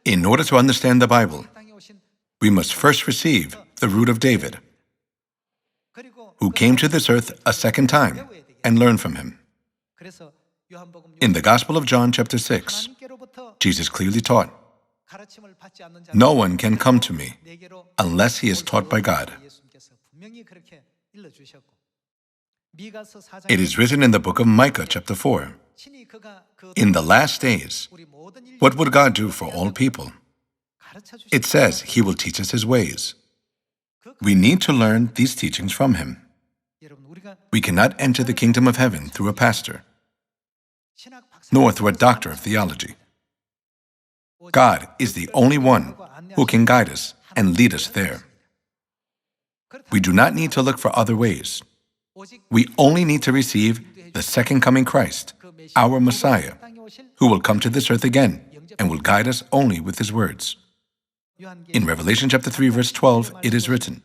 In order to understand the Bible, we must first receive the root of David, who came to this earth a second time, and learn from him. In the Gospel of John, chapter 6, Jesus clearly taught, "No one can come to me unless he is taught by God." It is written in the book of Micah, chapter 4, "In the last days, what would God do for all people? It says He will teach us His ways." We need to learn these teachings from Him. We cannot enter the kingdom of heaven through a pastor, nor through a doctor of theology. God is the only one who can guide us and lead us there. We do not need to look for other ways. We only need to receive the second coming Christ, our Messiah, who will come to this earth again and will guide us only with His words. In Revelation chapter 3, verse 12, it is written,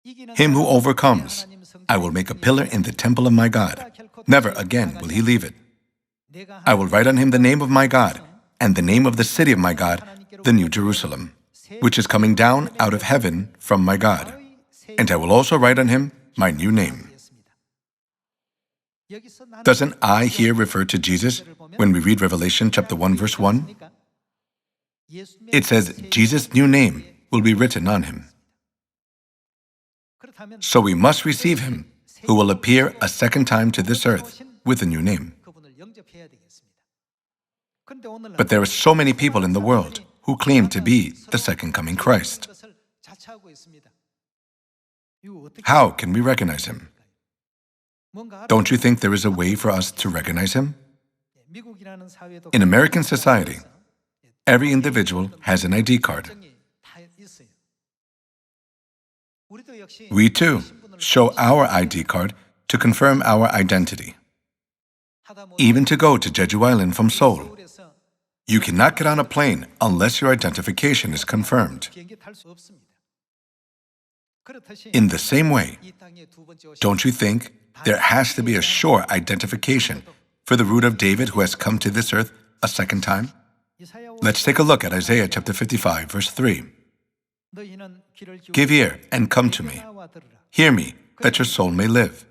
"Him who overcomes, I will make a pillar in the temple of my God. Never again will he leave it. I will write on him the name of my God and the name of the city of my God, the New Jerusalem, which is coming down out of heaven from my God. And I will also write on him my new name." Doesn't "I" here refer to Jesus when we read Revelation chapter 1, verse 1? It says Jesus' new name will be written on him. So we must receive him, who will appear a second time to this earth with a new name. But there are so many people in the world who claim to be the second coming Christ. How can we recognize him? Don't you think there is a way for us to recognize him? In American society, every individual has an ID card. We too show our ID card to confirm our identity. Even to go to Jeju Island from Seoul, you cannot get on a plane unless your identification is confirmed. In the same way, don't you think there has to be a sure identification for the root of David who has come to this earth a second time? Let's take a look at Isaiah chapter 55, verse 3. "Give ear and come to me. Hear me, that your soul may live.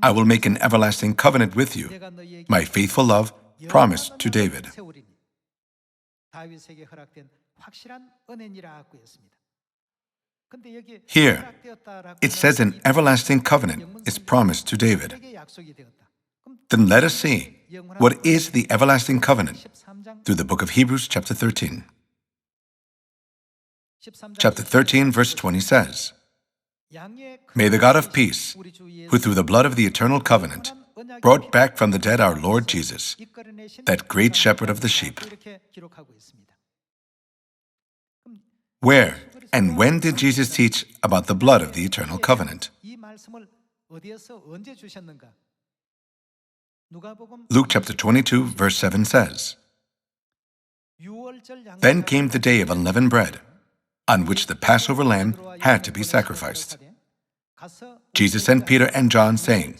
I will make an everlasting covenant with you, my faithful love promised to David." Here, it says an everlasting covenant is promised to David. Then let us see what is the everlasting covenant through the book of Hebrews chapter 13. Chapter 13, verse 20 says, "May the God of peace, who through the blood of the eternal covenant brought back from the dead our Lord Jesus, that great shepherd of the sheep." Where and when did Jesus teach about the blood of the eternal covenant? Luke chapter 22, verse 7 says, "Then came the day of unleavened bread, on which the Passover lamb had to be sacrificed. Jesus sent Peter and John, saying,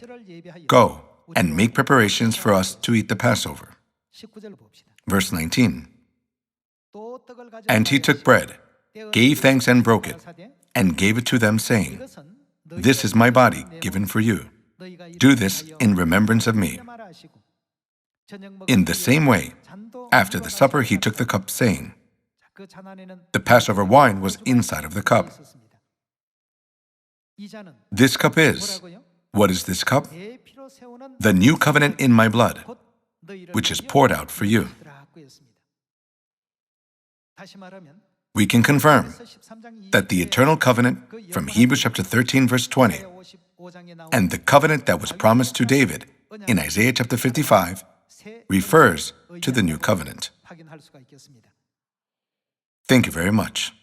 'Go and make preparations for us to eat the Passover.'" Verse 19, "And he took bread, gave thanks and broke it, and gave it to them, saying, 'This is my body given for you. Do this in remembrance of me.' In the same way, after the supper, he took the cup, saying," the Passover wine was inside of the cup. This cup is, what is this cup? The new covenant in my blood, which is poured out for you. We can confirm that the eternal covenant from Hebrews chapter 13, verse 20, and the covenant that was promised to David in Isaiah chapter 55 refers to the new covenant. Thank you very much.